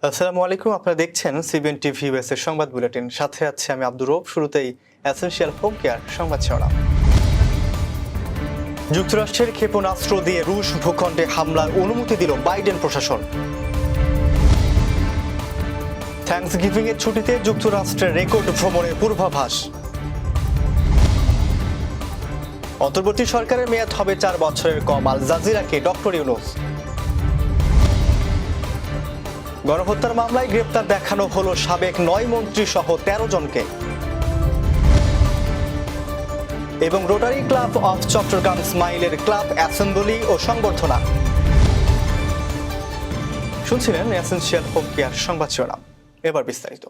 আসসালামু আলাইকুম। আপনারা দেখছেন সিবিএন টিভি ইউএস এর সংবাদ বুলেটিন। সাথে আছে আমি আব্দুর রৌফ। শুরুতেই এসেনশিয়াল হোম কেয়ার সংবাদ শিরোনাম। যুক্তরাষ্ট্রের ক্ষেপণাস্ত্র দিয়ে রুশ ভূখণ্ডে হামলার অনুমতি দিল বাইডেন প্রশাসন। থ্যাঙ্কসগিভিং এর ছুটিতে যুক্তরাষ্ট্রের রেকর্ড ভ্রমণের পূর্বাভাস। অন্তর্বর্তী সরকারের মেয়াদ হবে 4 বছরের কম, আল জাজিরাকে ডক্টর ইউনূস। গণহত্যার মামলায় গ্রেপ্তার দেখানো হলো সাবেক 9 মন্ত্রী সহ 13 জনকে। এবং রোটারি ক্লাব অফ চট্টগ্রাম স্মাইলের ক্লাব অ্যাসেম্বলি ও সংবর্ধনা। শুনছিলেন এসেনশিয়াল হোম কেয়ার সংবাদ শিরোনাম। এবার বিস্তারিত।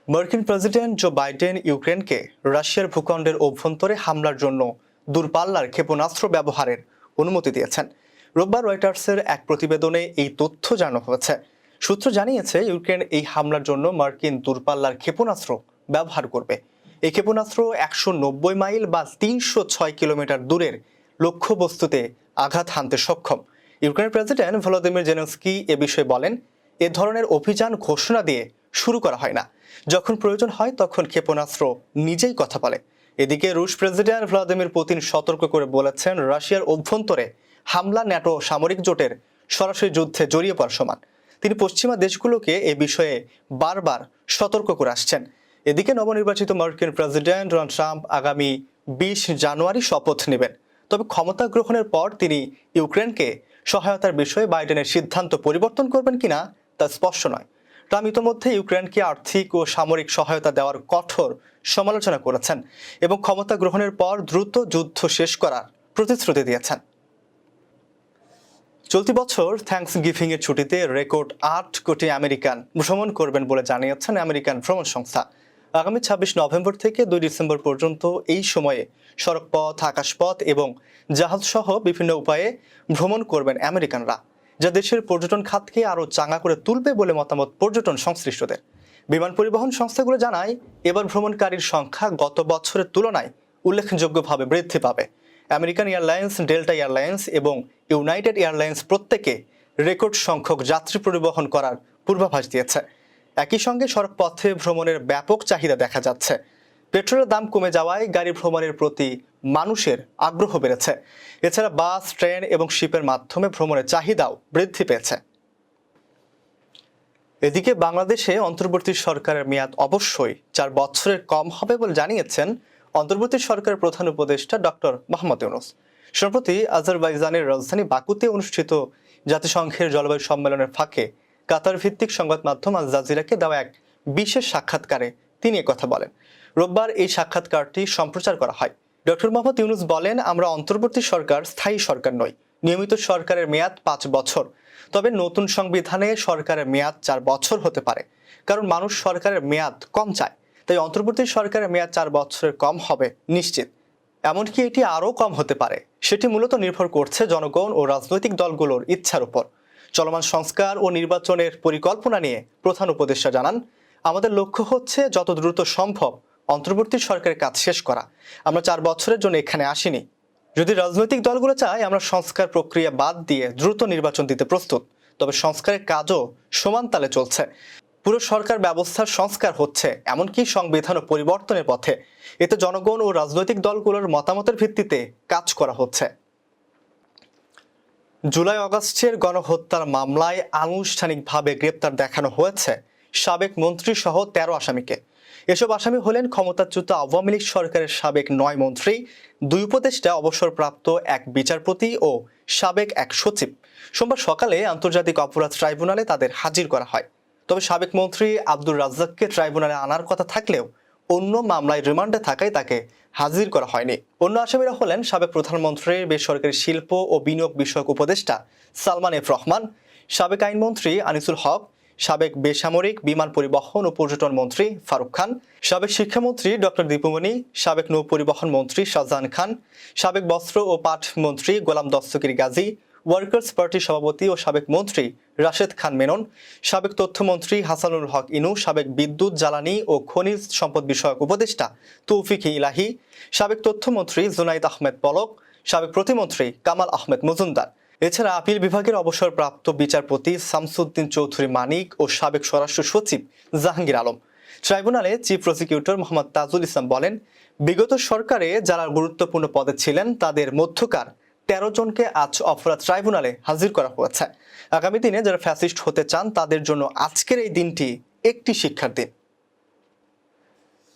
মার্কিন প্রেসিডেন্ট জো বাইডেন ইউক্রেনকে রাশিয়ার ভূখণ্ডের অভ্যন্তরে হামলার জন্য দূরপাল্লার ক্ষেপণাস্ত্র ব্যবহারের অনুমতি দিয়েছেন। রোববার রয়টার্সের এক প্রতিবেদনে এই তথ্য জানানো হয়েছে। সূত্র জানিয়েছে, ইউক্রেন এই হামলার জন্য মার্কিন দূরপাল্লার ক্ষেপণাস্ত্র ব্যবহার করবে। এই ক্ষেপণাস্ত্র 190 মাইল বা 306 কিলোমিটার দূরের লক্ষ্যবস্তুতে আঘাত হানতে সক্ষম। ইউক্রেনের প্রেসিডেন্ট ভলোদিমির জেলেনস্কি এ বিষয়ে বলেন, এ ধরনের অভিযান ঘোষণা দিয়ে শুরু করা হয় না, যখন প্রয়োজন হয় তখন ক্ষেপণাস্ত্র নিজেই কথা বলে। এদিকে রুশ প্রেসিডেন্ট ভ্লাদিমির পুতিন সতর্ক করে বলেছেন, রাশিয়ার অভ্যন্তরে হামলা ন্যাটো সামরিক জোটের সরাসরি যুদ্ধে জড়িয়ে পড়ার সমান। তিনি পশ্চিমা দেশগুলোকে এ বিষয়ে বারবার সতর্ক করে আসছেন। এদিকে নবনির্বাচিত মার্কিন প্রেসিডেন্ট ডোনাল্ড ট্রাম্প আগামী 20 জানুয়ারি শপথ নেবেন। তবে ক্ষমতা গ্রহণের পর তিনি ইউক্রেনকে সহায়তার বিষয়ে বাইডেনের সিদ্ধান্ত পরিবর্তন করবেন কিনা তা স্পষ্ট নয়। ট্রাম্প ইতোমধ্যে ইউক্রেনকে আর্থিক ও সামরিক সহায়তা দেওয়ার কঠোর সমালোচনা করেছেন এবং ক্ষমতা গ্রহণের পর দ্রুত যুদ্ধ শেষ করার প্রতিশ্রুতি দিয়েছেন। চলতি বছর থ্যাঙ্কসগিভিং এর ছুটিতে রেকর্ড 8 কোটি আমেরিকান ভ্রমণ করবেন বলে জানিয়েছেন আমেরিকান ভ্রমণ সংস্থা। আগামী 26 নভেম্বর থেকে 2 ডিসেম্বর পর্যন্ত এই সময়ে সড়কপথ, আকাশপথ এবং জাহাজ সহ বিভিন্ন উপায়ে ভ্রমণ করবেন আমেরিকানরা, যা দেশের পর্যটন খাতকে আরও চাঙা করে তুলবে বলে মতামত পর্যটন সংশ্লিষ্টদের। বিমান পরিবহন সংস্থাগুলো জানায়, এবার ভ্রমণকারীর সংখ্যা গত বছরের তুলনায় উল্লেখযোগ্যভাবে বৃদ্ধি পাবে। আমেরিকান এয়ারলাইন্স, ডেল্টা এয়ারলাইন্স এবং ইউনাইটেড এয়ারলাইন্স প্রত্যেকে রেকর্ড সংখ্যক যাত্রী পরিবহন করার পূর্বাভাস দিয়েছে। একই সঙ্গে সড়ক পথে ভ্রমণের ব্যাপক চাহিদা দেখা যাচ্ছে। পেট্রোলের দাম কমে যাওয়ায় গাড়ি ভ্রমণের প্রতি মানুষের আগ্রহ বেড়েছে। এছাড়া বাস, ট্রেন এবং শিপের মাধ্যমে ভ্রমণের চাহিদাও বৃদ্ধি পেয়েছে। এদিকে বাংলাদেশে অন্তর্বর্তী সরকারের মেয়াদ অবশ্যই 4 বছরের কম হবে বলে জানিয়েছেন অন্তর্বর্তী সরকারের প্রধান উপদেষ্টা ডক্টর মোহাম্মদ ইউনূস। সম্প্রতি আজারবাইজানের রাজধানী বাকুতে অনুষ্ঠিত জাতিসংঘের জলবায়ু সম্মেলনের ফাঁকে কাতার ভিত্তিক সংবাদ মাধ্যম আল জাজিরাকে দেওয়া এক বিশেষ সাক্ষাৎকারে তিনি একথা বলেন। রোববার এই সাক্ষাৎকারটি সম্প্রচার করা হয়। ডক্টর মোহাম্মদ ইউনূস বলেন, আমরা অন্তর্বর্তী সরকার স্থায়ী সরকার নই। নিয়মিত সরকারের মেয়াদ 5 বছর। তবে নতুন সংবিধানে সরকারের মেয়াদ 4 বছর হতে পারে, কারণ মানুষ সরকারের মেয়াদ কম চায়। তাই অন্তর্বর্তী সরকারের মেয়াদ 4 বছরের কম হবে নিশ্চিত। এমনকি এটি আরও কম হতে পারে। সেটি মূলত নির্ভর করছে জনগণ ও রাজনৈতিক দলগুলোর ইচ্ছার উপর। চলমান সংস্কার ও নির্বাচনের পরিকল্পনা নিয়ে প্রধান উপদেষ্টা জানান, আমাদের লক্ষ্য হচ্ছে যত দ্রুত সম্ভব অন্তর্বর্তী সরকারের কাজ শেষ করা। আমরা 4 বছরের জন্য এখানে আসিনি। যদি রাজনৈতিক দলগুলো চায়, আমরা সংস্কার প্রক্রিয়া বাদ দিয়ে দ্রুত নির্বাচন দিতে প্রস্তুত। তবে সংস্কারের কাজও সমান তালে চলছে। পুরো সরকার ব্যবস্থার সংস্কার হচ্ছে, এমনকি সংবিধান ও পরিবর্তনের পথে। এতে জনগণ ও রাজনৈতিক দলগুলোর মতামতের ভিত্তিতে কাজ করা হচ্ছে। জুলাই আগস্টের গণহত্যার মামলায় আনুষ্ঠানিকভাবে গ্রেপ্তার দেখানো হয়েছে সাবেক মন্ত্রী সহ 13 আসামিকে। এসব আসামি হলেন ক্ষমতাচ্যুত আওয়ামী লীগ সরকারের সাবেক 9 মন্ত্রী, 2 উপদেষ্টা, অবসরপ্রাপ্ত এক বিচারপতি ও সাবেক এক সচিব। সোমবার সকালে আন্তর্জাতিক অপরাধ ট্রাইব্যুনালে তাদের হাজির করা হয়। তবে সাবেক মন্ত্রী আব্দুর রাজ্জাককে ট্রাইব্যুনালে আনার কথা থাকলেও অন্য মামলায় রিমান্ডে থাকায় তাকে হাজির করা হয়নি। অন্য আসামিরা হলেন সাবেক প্রধানমন্ত্রীর বেসরকারি শিল্প ও বিনিয়োগ বিষয়ক উপদেষ্টা সালমান এফ রহমান, সাবেক আইনমন্ত্রী আনিসুল হক, সাবেক বেসামরিক বিমান পরিবহন ও পর্যটন মন্ত্রী ফারুক খান, সাবেক শিক্ষামন্ত্রী ডক্টর দীপুমণি, সাবেক নৌ পরিবহন মন্ত্রী শাহজাহান খান, সাবেক বস্ত্র ও পাট মন্ত্রী গোলাম দস্তগীর গাজী, ওয়ার্কার্স পার্টির সভাপতি ও সাবেক মন্ত্রী রাশেদ খান মেনন, সাবেক তথ্যমন্ত্রী হাসানুল হক ইনু, সাবেক বিদ্যুৎ, জ্বালানি ও খনিজ সম্পদ বিষয়ক উপদেষ্টা তৌফিক ইলাহি, সাবেক তথ্যমন্ত্রী জুনাইদ আহমেদ পলক, সাবেক প্রতিমন্ত্রী কামাল আহমেদ মজুমদার। এছাড়া আপিল বিভাগের অবসরপ্রাপ্ত বিচারপতি শামসুদ্দিন চৌধুরী মানিক ও সাবেক স্বরাষ্ট্র সচিব জাহাঙ্গীর আলম ট্রাইব্যুনালে চিফ প্রসিকিউটর মোহাম্মদ তাজুল ইসলাম বলেন, বিগত সরকারে যারা গুরুত্বপূর্ণ পদে ছিলেন তাদের মধ্যকার ১৩ জনকে আজ অপরাধ ট্রাইব্যুনালে হাজির করা হয়েছে। আগামী দিনে যারা ফ্যাসিস্ট হতে চান তাদের জন্য আজকের এই দিনটি একটি শিক্ষার দিন।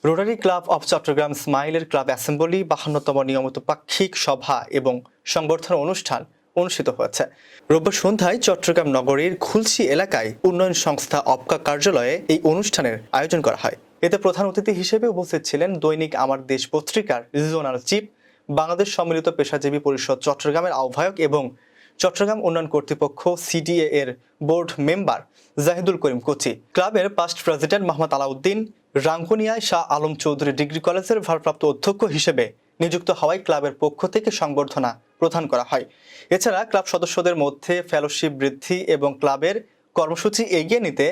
রোটারি ক্লাব অব চট্টগ্রাম স্মাইলের ক্লাব অ্যাসেম্বলি ৫২তম নিয়মিত পাক্ষিক সভা এবং সংবর্ধনা অনুষ্ঠান অনুষ্ঠিত হয়েছে। রোববার সন্ধ্যায় চট্টগ্রাম নগরীর খুলশী এলাকায় উন্নয়ন সংস্থা অবকা কার্যালয়ে এই অনুষ্ঠানের আয়োজন করা হয়। এতে প্রধান অতিথি হিসেবে উপস্থিত ছিলেন দৈনিক আমার দেশ পত্রিকার রিজিওনাল চিফ, বাংলাদেশ সম্মিলিত পেশাজীবী পরিষদ চট্টগ্রামের আহ্বায়ক এবং চট্টগ্রাম উন্নয়ন কর্তৃপক্ষ সিডিএ এর বোর্ড মেম্বার জাহিদুল করিম কোচি, ক্লাবের পাস্ট প্রেসিডেন্ট মোহাম্মদ আলাউদ্দিন, রাঙ্গুনিয়ায় শাহ আলম চৌধুরী ডিগ্রি কলেজের ভারপ্রাপ্ত অধ্যক্ষ হিসেবে নিযুক্ত হওয়ায় ক্লাবের পক্ষ থেকে সংবর্ধনা প্রদান করা হয়। এছাড়া ক্লাব সদস্যদের মধ্যে ফেলোশিপ বৃদ্ধি এবং ক্লাবের কর্মসূচি এগিয়ে নিতে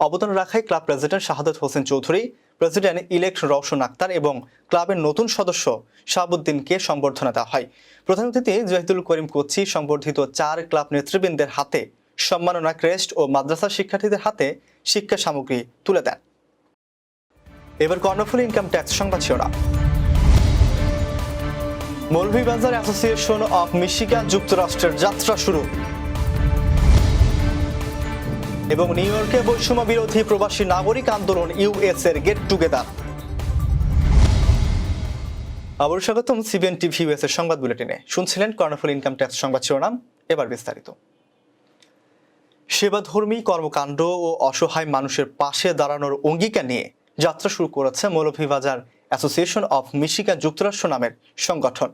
অবদান রাখায় club president Shahadat Hossain Chowdhury, president elect Rowshan Akter এবং ক্লাবের নতুন সদস্য শাহাবুদ্দিনকে সংবর্ধনা দেওয়া হয়। প্রধান অতিথি জাহিদুল করিম কোচি সংবর্ধিত 4 ক্লাব নেতৃবৃন্দের হাতে সম্মাননা ক্রেস্ট ও মাদ্রাসা শিক্ষার্থীদের হাতে শিক্ষা সামগ্রী তুলে দেন। এবার কর্ণফুলী ইনকাম ট্যাক্স সংবাদ শিরোনাম। মৌলভীবাজার অ্যাসোসিয়েশন অব মিশিগান যুক্তরাষ্ট্রের যাত্রা শুরু এবং নিউ ইয়র্কে বৈষম্য বিরোধী প্রবাসী নাগরিক আন্দোলন ইউএস এর গেট টুগেদার। আবার স্বাগতম সিবিএন টিভি ইউএস এর সংবাদ বুলেটিনে। শুনছিলেন কর্ণফুলী ইনকাম ট্যাক্স সংবাদ শিরোনাম, এবার বিস্তারিত। সেবাধর্মী কর্মকাণ্ড ও অসহায় মানুষের পাশে দাঁড়ানোর অঙ্গীকার নিয়ে যাত্রা শুরু করেছে মৌলভীবাজার অ্যাসোসিয়েশন অফ মিশিগান যুক্তরাষ্ট্র নামের সংগঠন।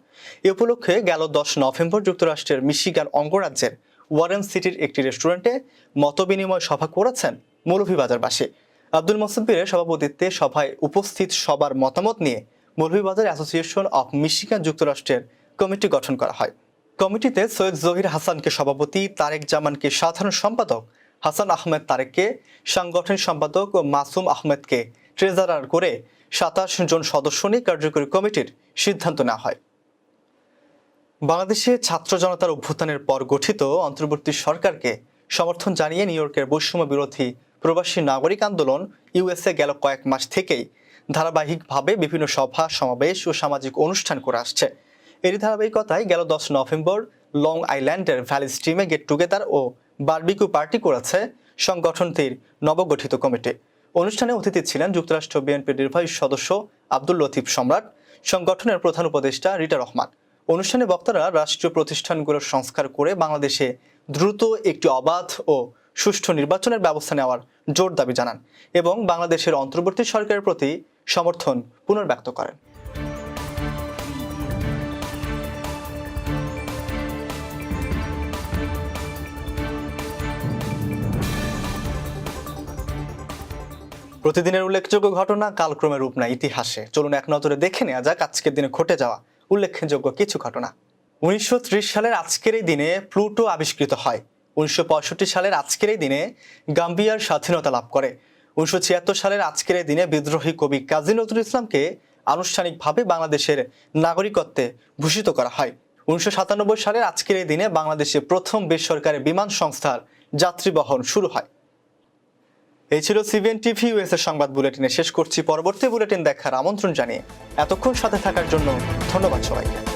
এ উপলক্ষে গেল 10 নভেম্বর যুক্তরাষ্ট্রের মিশিগান অঙ্গরাজ্যের ওয়ারেন সিটির একটি রেস্টুরেন্টে মতবিনিময় সভা করেছেন মৌলভীবাজারবাসী। আব্দুল মোসাব্বিরের সভাপতিত্বে সভায় উপস্থিত সবার মতামত নিয়ে মৌলভীবাজার অ্যাসোসিয়েশন অফ মিশিগান যুক্তরাষ্ট্রের কমিটি গঠন করা হয়। কমিটিতে সৈয়দ জহির হাসানকে সভাপতি, তারেক জামানকে সাধারণ সম্পাদক, হাসান আহমেদ তারেককে সাংগঠনিক সম্পাদক ও মাসুম আহমেদকে ট্রেজারার করে 27 জন সদস্য নিয়ে কার্যকরী কমিটির সিদ্ধান্ত নেওয়া হয়। বাংলাদেশে ছাত্র জনতার অভ্যুত্থানের পর গঠিত অন্তর্বর্তী সরকারকে সমর্থন জানিয়ে নিউ ইয়র্কের বৈষম্য বিরোধী প্রবাসী নাগরিক আন্দোলন ইউএসএ গেল কয়েক মাস থেকেই ধারাবাহিকভাবে বিভিন্ন সভা সমাবেশ ও সামাজিক অনুষ্ঠান করে আসছে। এরই ধারাবাহিকতায় গেল 10 নভেম্বর লং আইল্যান্ডের ভ্যালি স্ট্রিমে গেট টুগেদার ও বারবিকিউ পার্টি করেছে সংগঠনটির নবগঠিত কমিটি। অনুষ্ঠানে অতিথি ছিলেন যুক্তরাষ্ট্র বিএনপির নির্বাহী সদস্য আব্দুল লতিফ সম্রাট, সংগঠনের প্রধান উপদেষ্টা রিটা রহমান। অনুষ্ঠানে বক্তারা রাষ্ট্রীয় প্রতিষ্ঠানগুলোর সংস্কার করে বাংলাদেশে দ্রুত একটি অবাধ ও সুষ্ঠু নির্বাচনের ব্যবস্থা নেওয়ার জোর দাবি জানান এবং বাংলাদেশের অন্তর্বর্তী সরকারের প্রতি সমর্থন পুনর্ব্যক্ত করেন। প্রতিদিনের উল্লেখযোগ্য ঘটনা কালক্রমে রূপ নেয় ইতিহাসে। চলুন এক নজরে দেখে নেওয়া যাক আজকের দিনে ঘটে যাওয়া উল্লেখযোগ্য কিছু ঘটনা। 1930 সালের আজকের এই দিনে প্লুটো আবিষ্কৃত হয়। 1965 সালের আজকের এই দিনে গাম্বিয়ার স্বাধীনতা লাভ করে। 1976 সালের আজকের এই দিনে বিদ্রোহী কবি কাজী নজরুল ইসলামকে আনুষ্ঠানিকভাবে বাংলাদেশের নাগরিকত্বে ভূষিত করা হয়। 1997 সালের আজকের এই দিনে বাংলাদেশে প্রথম বেসরকারি বিমান সংস্থার যাত্রী বহন শুরু হয়। এই ছিল সিবিএন টিভি ইউএস এর সংবাদ বুলেটিনে। শেষ করছি। পরবর্তী বুলেটিন দেখার আমন্ত্রণ জানিয়ে এতক্ষণ সাথে থাকার জন্য ধন্যবাদ সবাইকে।